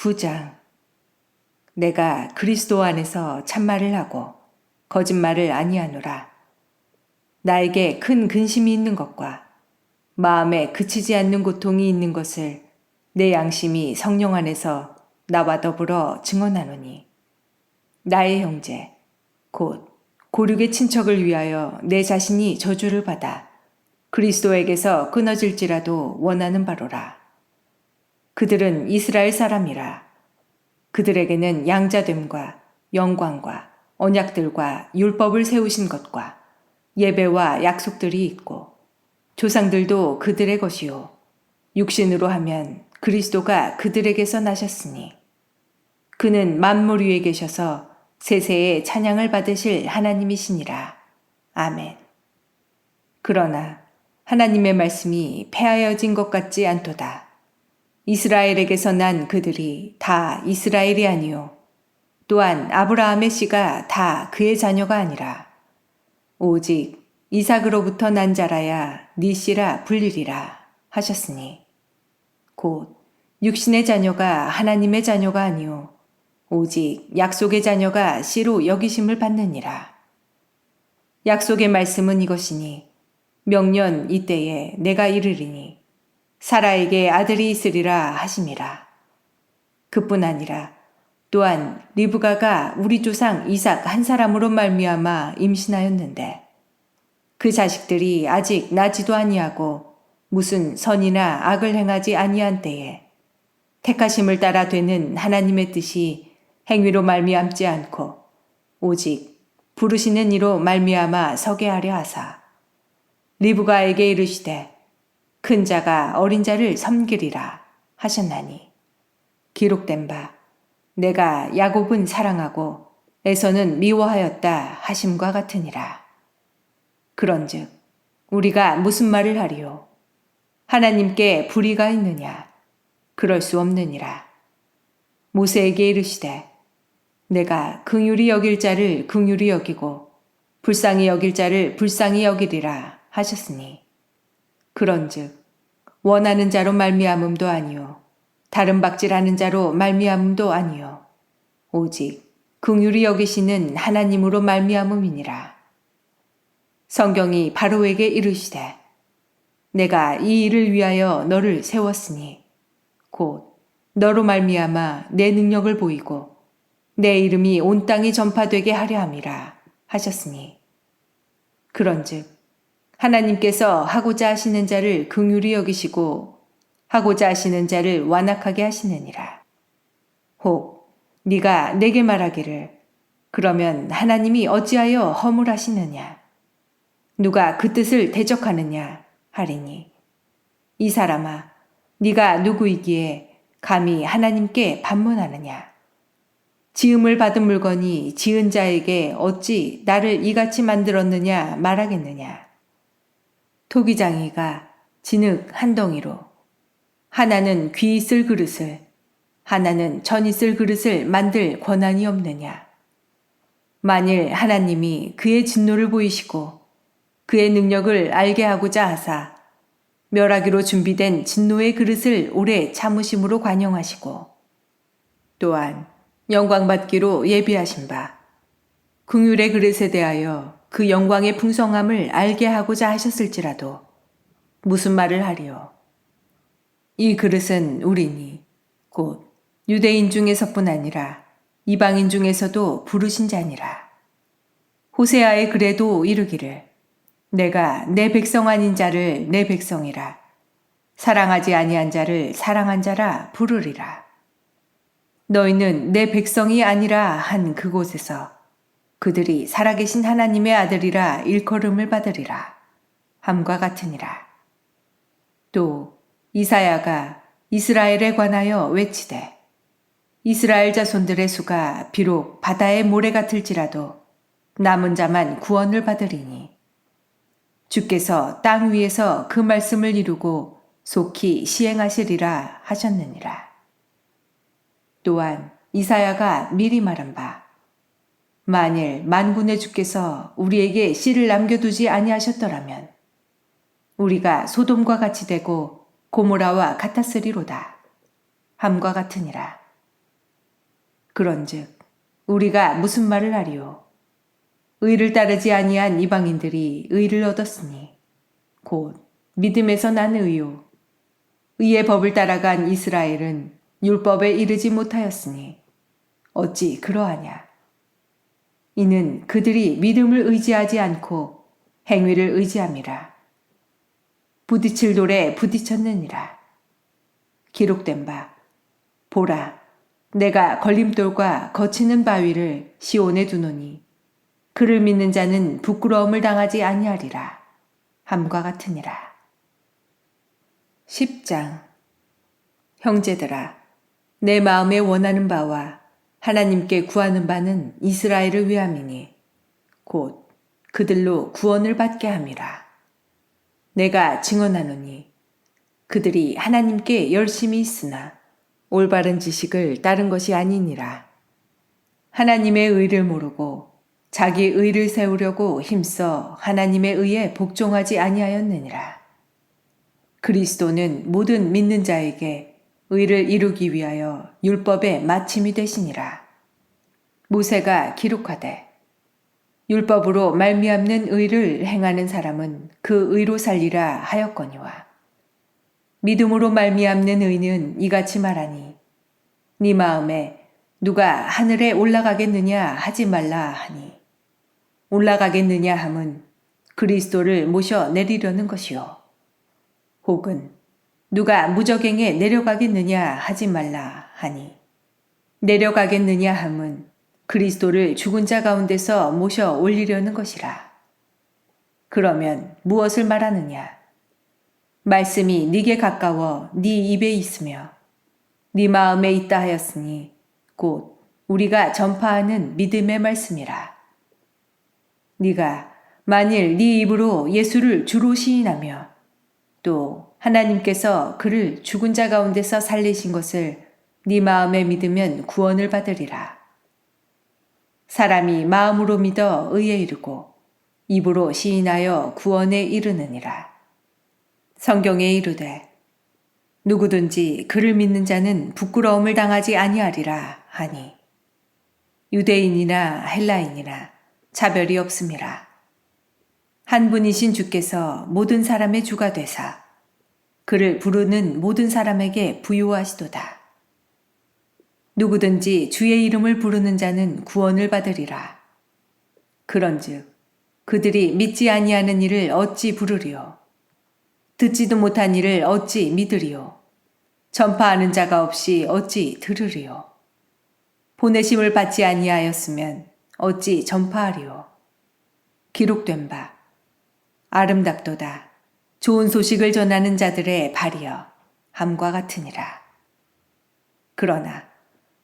9장. 내가 그리스도 안에서 참말을 하고 거짓말을 아니하노라. 나에게 큰 근심이 있는 것과 마음에 그치지 않는 고통이 있는 것을 내 양심이 성령 안에서 나와 더불어 증언하노니, 나의 형제 곧 고륙의 친척을 위하여 내 자신이 저주를 받아 그리스도에게서 끊어질지라도 원하는 바로라. 그들은 이스라엘 사람이라. 그들에게는 양자됨과 영광과 언약들과 율법을 세우신 것과 예배와 약속들이 있고, 조상들도 그들의 것이요 육신으로 하면 그리스도가 그들에게서 나셨으니, 그는 만물 위에 계셔서 세세의 찬양을 받으실 하나님이시니라. 아멘. 그러나 하나님의 말씀이 폐하여진 것 같지 않도다. 이스라엘에게서 난 그들이 다 이스라엘이 아니요 또한 아브라함의 씨가 다 그의 자녀가 아니라 오직 이삭으로부터 난 자라야 네 씨라 불리리라 하셨으니, 곧 육신의 자녀가 하나님의 자녀가 아니요 오직 약속의 자녀가 씨로 여기심을 받느니라. 약속의 말씀은 이것이니, 명년 이때에 내가 이르리니 사라에게 아들이 있으리라 하심이라. 그뿐 아니라 또한 리브가가 우리 조상 이삭 한 사람으로 말미암아 임신하였는데, 그 자식들이 아직 나지도 아니하고 무슨 선이나 악을 행하지 아니한 때에 택하심을 따라 되는 하나님의 뜻이 행위로 말미암지 않고 오직 부르시는 이로 말미암아 서게 하려 하사, 리브가에게 이르시되 큰 자가 어린 자를 섬기리라 하셨나니, 기록된 바 내가 야곱은 사랑하고 에서는 미워하였다 하심과 같으니라. 그런즉 우리가 무슨 말을 하리요? 하나님께 불의가 있느냐? 그럴 수 없느니라. 모세에게 이르시되 내가 긍휼히 여길 자를 긍휼히 여기고 불쌍히 여길 자를 불쌍히 여기리라 하셨으니, 그런즉 원하는 자로 말미암음도 아니요 다른 박질하는 자로 말미암음도 아니요 오직 긍휼히 여기시는 하나님으로 말미암음이니라. 성경이 바로에게 이르시되 내가 이 일을 위하여 너를 세웠으니 곧 너로 말미암아 내 능력을 보이고 내 이름이 온 땅이 전파되게 하려 함이라 하셨으니, 그런즉 하나님께서 하고자 하시는 자를 긍휼히 여기시고 하고자 하시는 자를 완악하게 하시느니라. 혹 네가 내게 말하기를 그러면 하나님이 어찌하여 허물하시느냐? 누가 그 뜻을 대적하느냐 하리니, 이 사람아 네가 누구이기에 감히 하나님께 반문하느냐? 지음을 받은 물건이 지은 자에게 어찌 나를 이같이 만들었느냐 말하겠느냐? 토기장이가 진흙 한 덩이로 하나는 귀 있을 그릇을 하나는 전 있을 그릇을 만들 권한이 없느냐? 만일 하나님이 그의 진노를 보이시고 그의 능력을 알게 하고자 하사 멸하기로 준비된 진노의 그릇을 오래 참으심으로 관용하시고 또한 영광받기로 예비하신 바 긍휼의 그릇에 대하여 그 영광의 풍성함을 알게 하고자 하셨을지라도 무슨 말을 하리요? 이 그릇은 우리니 곧 유대인 중에서뿐 아니라 이방인 중에서도 부르신 자니라. 호세아의 글에도 이르기를 내가 내 백성 아닌 자를 내 백성이라 사랑하지 아니한 자를 사랑한 자라 부르리라. 너희는 내 백성이 아니라 한 그곳에서 그들이 살아계신 하나님의 아들이라 일컬음을 받으리라 함과 같으니라. 또 이사야가 이스라엘에 관하여 외치되 이스라엘 자손들의 수가 비록 바다의 모래 같을지라도 남은 자만 구원을 받으리니, 주께서 땅 위에서 그 말씀을 이루고 속히 시행하시리라 하셨느니라. 또한 이사야가 미리 말한 바 만일 만군의 주께서 우리에게 씨를 남겨두지 아니하셨더라면 우리가 소돔과 같이 되고 고모라와 같았으리로다 함과 같으니라. 그런즉 우리가 무슨 말을 하리요? 의를 따르지 아니한 이방인들이 의를 얻었으니 곧 믿음에서 난 의요. 의의 법을 따라간 이스라엘은 율법에 이르지 못하였으니 어찌 그러하냐? 이는 그들이 믿음을 의지하지 않고 행위를 의지함이라. 부딪힐 돌에 부딪혔느니라. 기록된 바 보라, 내가 걸림돌과 거치는 바위를 시온에 두노니 그를 믿는 자는 부끄러움을 당하지 아니하리라 함과 같으니라. 10장. 형제들아, 내 마음에 원하는 바와 하나님께 구하는 바는 이스라엘을 위함이니 곧 그들로 구원을 받게 함이라. 내가 증언하노니 그들이 하나님께 열심히 있으나 올바른 지식을 따른 것이 아니니라. 하나님의 의를 모르고 자기 의를 세우려고 힘써 하나님의 의에 복종하지 아니하였느니라. 그리스도는 모든 믿는 자에게 의를 이루기 위하여 율법의 마침이 되시니라. 모세가 기록하되 율법으로 말미암는 의를 행하는 사람은 그 의로 살리라 하였거니와 믿음으로 말미암는 의는 이같이 말하니 네 마음에 누가 하늘에 올라가겠느냐 하지 말라 하니 올라가겠느냐 함은 그리스도를 모셔 내리려는 것이요 혹은 누가 무저갱에 내려가겠느냐 하지 말라 하니 내려가겠느냐 함은 그리스도를 죽은 자 가운데서 모셔 올리려는 것이라. 그러면 무엇을 말하느냐? 말씀이 네게 가까워 네 입에 있으며 네 마음에 있다 하였으니 곧 우리가 전파하는 믿음의 말씀이라. 네가 만일 네 입으로 예수를 주로 시인하며 또 하나님께서 그를 죽은 자 가운데서 살리신 것을 네 마음에 믿으면 구원을 받으리라. 사람이 마음으로 믿어 의에 이르고 입으로 시인하여 구원에 이르느니라. 성경에 이르되 누구든지 그를 믿는 자는 부끄러움을 당하지 아니하리라 하니 유대인이나 헬라인이나 차별이 없음이라. 한 분이신 주께서 모든 사람의 주가 되사 그를 부르는 모든 사람에게 부요하시도다. 누구든지 주의 이름을 부르는 자는 구원을 받으리라. 그런즉 그들이 믿지 아니하는 일을 어찌 부르리요? 듣지도 못한 일을 어찌 믿으리요? 전파하는 자가 없이 어찌 들으리요? 보내심을 받지 아니하였으면 어찌 전파하리요? 기록된 바 아름답도다. 좋은 소식을 전하는 자들의 발이여 함과 같으니라. 그러나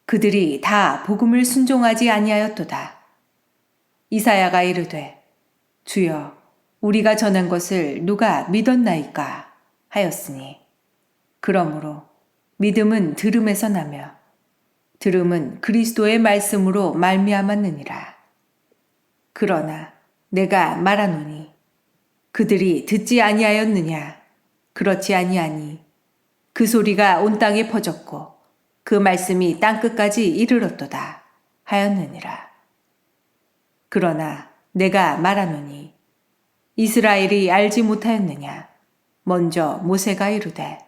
그들이 다 복음을 순종하지 아니하였도다. 이사야가 이르되 주여 우리가 전한 것을 누가 믿었나이까 하였으니 그러므로 믿음은 들음에서 나며 들음은 그리스도의 말씀으로 말미암았느니라. 그러나 내가 말하노니 그들이 듣지 아니하였느냐? 그렇지 아니하니 그 소리가 온 땅에 퍼졌고 그 말씀이 땅끝까지 이르렀도다 하였느니라. 그러나 내가 말하노니 이스라엘이 알지 못하였느냐? 먼저 모세가 이르되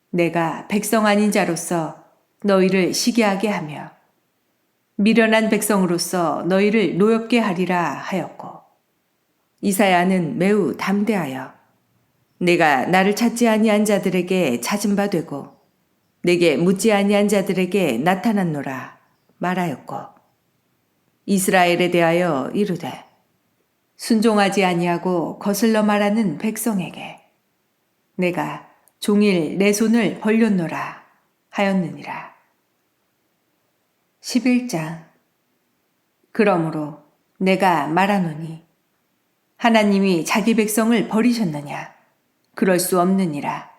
내가 백성 아닌 자로서 너희를 시기하게 하며 미련한 백성으로서 너희를 노엽게 하리라 하였고 이사야는 매우 담대하여 내가 나를 찾지 아니한 자들에게 찾은 바 되고 내게 묻지 아니한 자들에게 나타났노라 말하였고 이스라엘에 대하여 이르되 순종하지 아니하고 거슬러 말하는 백성에게 내가 종일 내 손을 벌렸노라 하였느니라. 11장. 그러므로 내가 말하노니 하나님이 자기 백성을 버리셨느냐? 그럴 수 없느니라.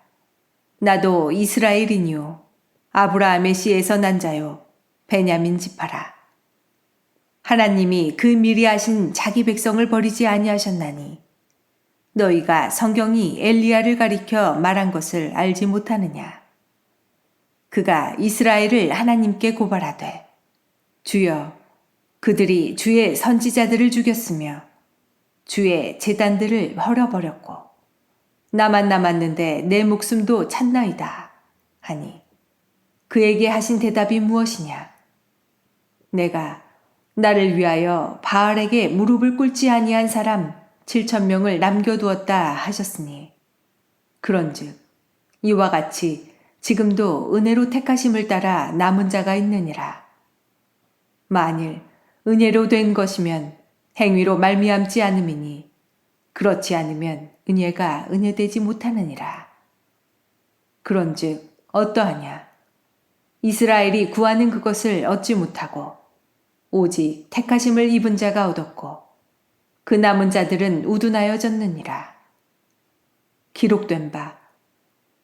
나도 이스라엘이니요 아브라함의 씨에서 난 자요 베냐민 지파라. 하나님이 그 미리 하신 자기 백성을 버리지 아니하셨나니 너희가 성경이 엘리야를 가리켜 말한 것을 알지 못하느냐? 그가 이스라엘을 하나님께 고발하되 주여, 그들이 주의 선지자들을 죽였으며 주의 제단들을 헐어버렸고 나만 남았는데 내 목숨도 찼나이다 하니 그에게 하신 대답이 무엇이냐? 내가 나를 위하여 바알에게 무릎을 꿇지 아니한 사람 7,000명을 남겨두었다 하셨으니 그런즉 이와 같이 지금도 은혜로 택하심을 따라 남은 자가 있느니라. 만일 은혜로 된 것이면 행위로 말미암지 않음이니 그렇지 않으면 은혜가 은혜되지 못하느니라. 그런즉 어떠하냐? 이스라엘이 구하는 그것을 얻지 못하고 오직 택하심을 입은 자가 얻었고 그 남은 자들은 우둔하여졌느니라. 기록된 바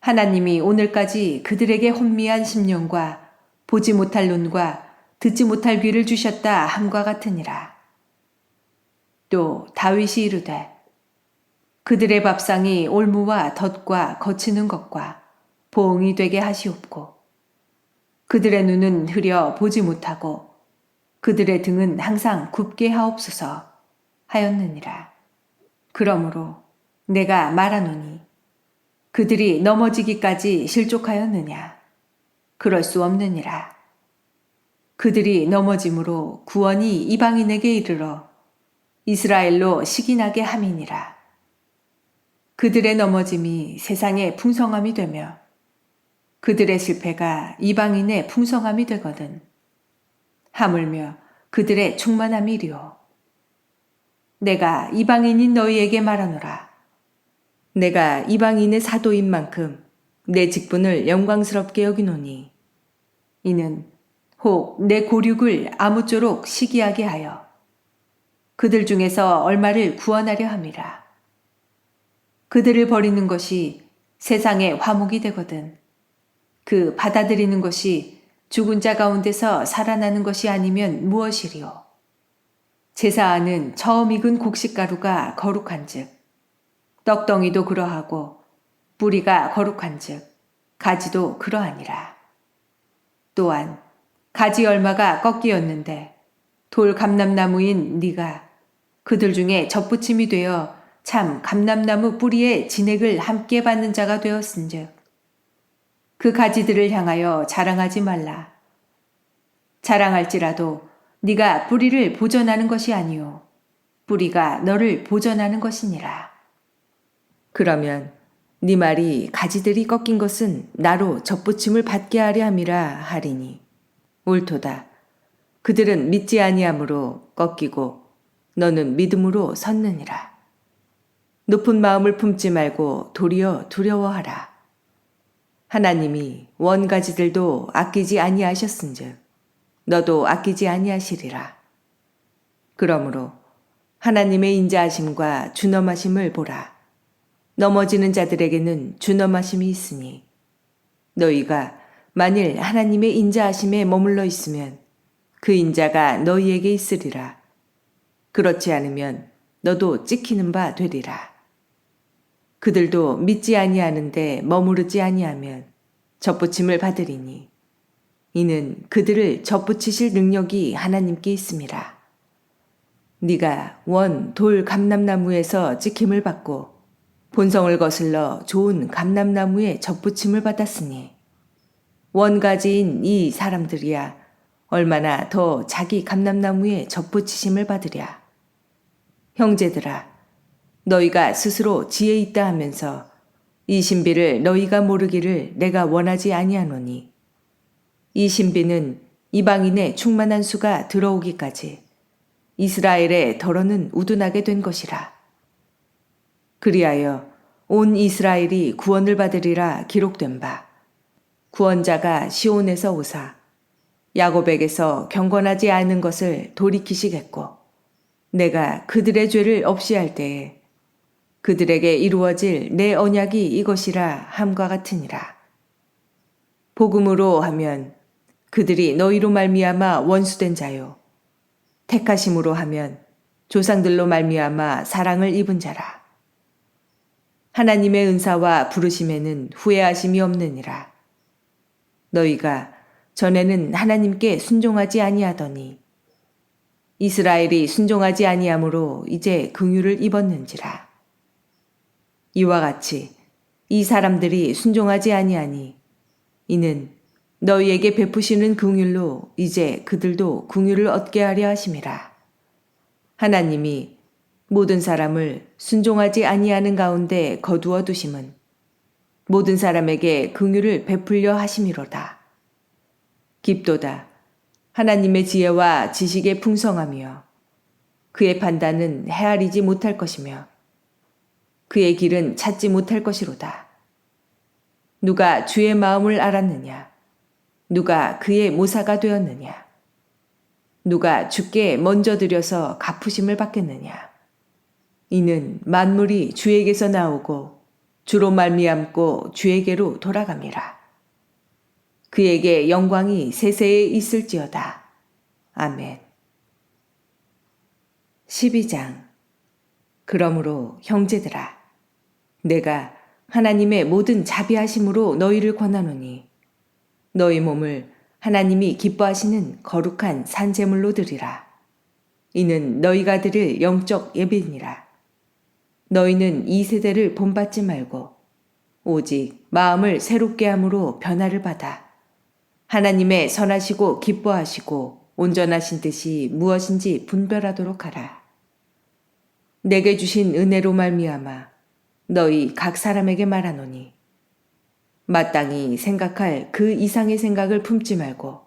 하나님이 오늘까지 그들에게 혼미한 심령과 보지 못할 눈과 듣지 못할 귀를 주셨다 함과 같으니라. 또 다윗이 이르되 그들의 밥상이 올무와 덫과 거치는 것과 보응이 되게 하시옵고 그들의 눈은 흐려 보지 못하고 그들의 등은 항상 굽게 하옵소서 하였느니라. 그러므로 내가 말하노니 그들이 넘어지기까지 실족하였느냐? 그럴 수 없느니라. 그들이 넘어짐으로 구원이 이방인에게 이르러 이스라엘로 시기나게 함이니라. 그들의 넘어짐이 세상의 풍성함이 되며 그들의 실패가 이방인의 풍성함이 되거든 하물며 그들의 충만함이리오. 내가 이방인인 너희에게 말하노라. 내가 이방인의 사도인 만큼 내 직분을 영광스럽게 여기노니 이는 혹 내 고륙을 아무쪼록 시기하게 하여 그들 중에서 얼마를 구원하려 함이라. 그들을 버리는 것이 세상의 화목이 되거든 그 받아들이는 것이 죽은 자 가운데서 살아나는 것이 아니면 무엇이리요? 제사 안은 처음 익은 곡식가루가 거룩한즉 떡덩이도 그러하고 뿌리가 거룩한즉 가지도 그러하니라. 또한 가지 얼마가 꺾이었는데 돌 감람나무인 네가 그들 중에 접붙임이 되어 참 감람나무 뿌리에 진액을 함께 받는 자가 되었은즉 그 가지들을 향하여 자랑하지 말라. 자랑할지라도 네가 뿌리를 보전하는 것이 아니요 뿌리가 너를 보전하는 것이니라. 그러면 네 말이 가지들이 꺾인 것은 나로 접붙임을 받게 하려 함이라 하리니 옳도다. 그들은 믿지 아니함으로 꺾이고 너는 믿음으로 섰느니라. 높은 마음을 품지 말고 도리어 두려워하라. 하나님이 원가지들도 아끼지 아니하셨은즉 너도 아끼지 아니하시리라. 그러므로 하나님의 인자하심과 준엄하심을 보라. 넘어지는 자들에게는 준엄하심이 있으니 너희가 만일 하나님의 인자하심에 머물러 있으면 그 인자가 너희에게 있으리라. 그렇지 않으면 너도 찍히는 바 되리라. 그들도 믿지 아니하는데 머무르지 아니하면 접붙임을 받으리니 이는 그들을 접붙이실 능력이 하나님께 있음이라. 네가 원 돌 감람나무에서 찍힘을 받고 본성을 거슬러 좋은 감람나무에 접붙임을 받았으니 원가지인 이 사람들이야 얼마나 더 자기 감람나무에 접붙이심을 받으랴. 형제들아, 너희가 스스로 지혜 있다 하면서 이 신비를 너희가 모르기를 내가 원하지 아니하노니 이 신비는 이방인의 충만한 수가 들어오기까지 이스라엘의 덜어는 우둔하게 된 것이라. 그리하여 온 이스라엘이 구원을 받으리라 기록된 바 구원자가 시온에서 오사 야곱에게서 경건하지 않은 것을 돌이키시겠고 내가 그들의 죄를 없이 할 때에 그들에게 이루어질 내 언약이 이것이라 함과 같으니라. 복음으로 하면 그들이 너희로 말미암아 원수된 자요 택하심으로 하면 조상들로 말미암아 사랑을 입은 자라. 하나님의 은사와 부르심에는 후회하심이 없느니라. 너희가 전에는 하나님께 순종하지 아니하더니 이스라엘이 순종하지 아니하므로 이제 긍휼을 입었는지라. 이와 같이 이 사람들이 순종하지 아니하니 이는 너희에게 베푸시는 긍휼로 이제 그들도 긍휼을 얻게 하려 하심이라. 하나님이 모든 사람을 순종하지 아니하는 가운데 거두어 두심은 모든 사람에게 긍휼을 베풀려 하심이로다. 깊도다. 하나님의 지혜와 지식의 풍성하며 그의 판단은 헤아리지 못할 것이며 그의 길은 찾지 못할 것이로다. 누가 주의 마음을 알았느냐? 누가 그의 모사가 되었느냐? 누가 주께 먼저 드려서 갚으심을 받겠느냐? 이는 만물이 주에게서 나오고 주로 말미암고 주에게로 돌아감이라. 그에게 영광이 세세에 있을지어다. 아멘. 12장. 그러므로 형제들아, 내가 하나님의 모든 자비하심으로 너희를 권하노니 너희 몸을 하나님이 기뻐하시는 거룩한 산제물로 드리라. 이는 너희가 드릴 영적 예배니라. 너희는 이 세대를 본받지 말고 오직 마음을 새롭게 함으로 변화를 받아 하나님의 선하시고 기뻐하시고 온전하신 뜻이 무엇인지 분별하도록 하라. 내게 주신 은혜로 말미암아 너희 각 사람에게 말하노니 마땅히 생각할 그 이상의 생각을 품지 말고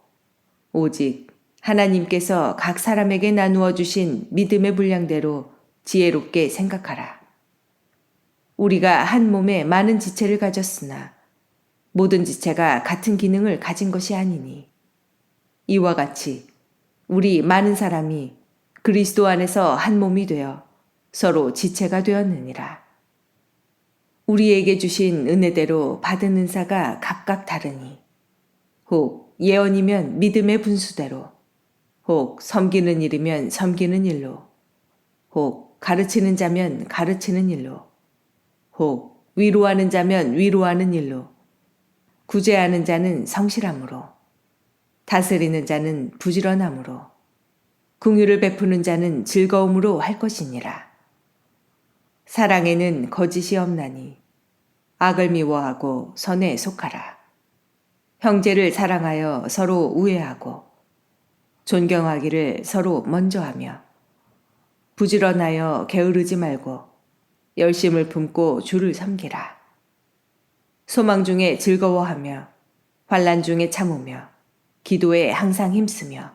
오직 하나님께서 각 사람에게 나누어 주신 믿음의 분량대로 지혜롭게 생각하라. 우리가 한 몸에 많은 지체를 가졌으나 모든 지체가 같은 기능을 가진 것이 아니니 이와 같이 우리 많은 사람이 그리스도 안에서 한 몸이 되어 서로 지체가 되었느니라. 우리에게 주신 은혜대로 받은 은사가 각각 다르니 혹 예언이면 믿음의 분수대로 혹 섬기는 일이면 섬기는 일로 혹 가르치는 자면 가르치는 일로 혹 위로하는 자면 위로하는 일로 구제하는 자는 성실함으로 다스리는 자는 부지런함으로 긍휼을 베푸는 자는 즐거움으로 할 것이니라. 사랑에는 거짓이 없나니 악을 미워하고 선에 속하라. 형제를 사랑하여 서로 우애하고 존경하기를 서로 먼저 하며 부지런하여 게으르지 말고 열심을 품고 주를 섬기라. 소망 중에 즐거워하며 환난 중에 참으며 기도에 항상 힘쓰며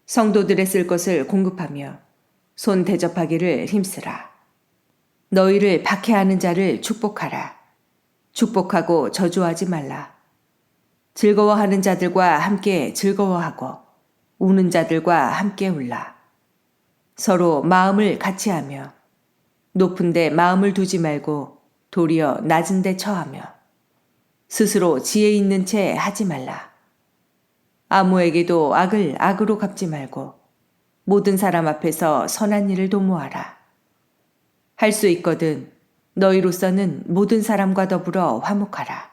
성도들의 쓸 것을 공급하며 손 대접하기를 힘쓰라. 너희를 박해하는 자를 축복하라. 축복하고 저주하지 말라. 즐거워하는 자들과 함께 즐거워하고 우는 자들과 함께 울라. 서로 마음을 같이하며 높은 데 마음을 두지 말고 도리어 낮은 데 처하며 스스로 지혜 있는 채 하지 말라. 아무에게도 악을 악으로 갚지 말고 모든 사람 앞에서 선한 일을 도모하라. 할 수 있거든 너희로서는 모든 사람과 더불어 화목하라.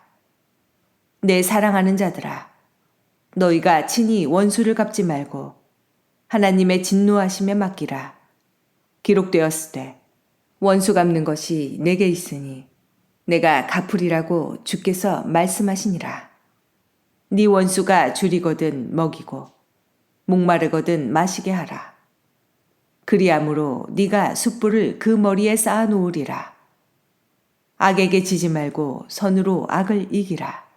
내 사랑하는 자들아, 너희가 친히 원수를 갚지 말고 하나님의 진노하심에 맡기라. 기록되었으되 원수 갚는 것이 내게 있으니 내가 갚으리라고 주께서 말씀하시니라. 네 원수가 줄이거든 먹이고 목마르거든 마시게 하라. 그리함으로 네가 숯불을 그 머리에 쌓아 놓으리라. 악에게 지지 말고 선으로 악을 이기라.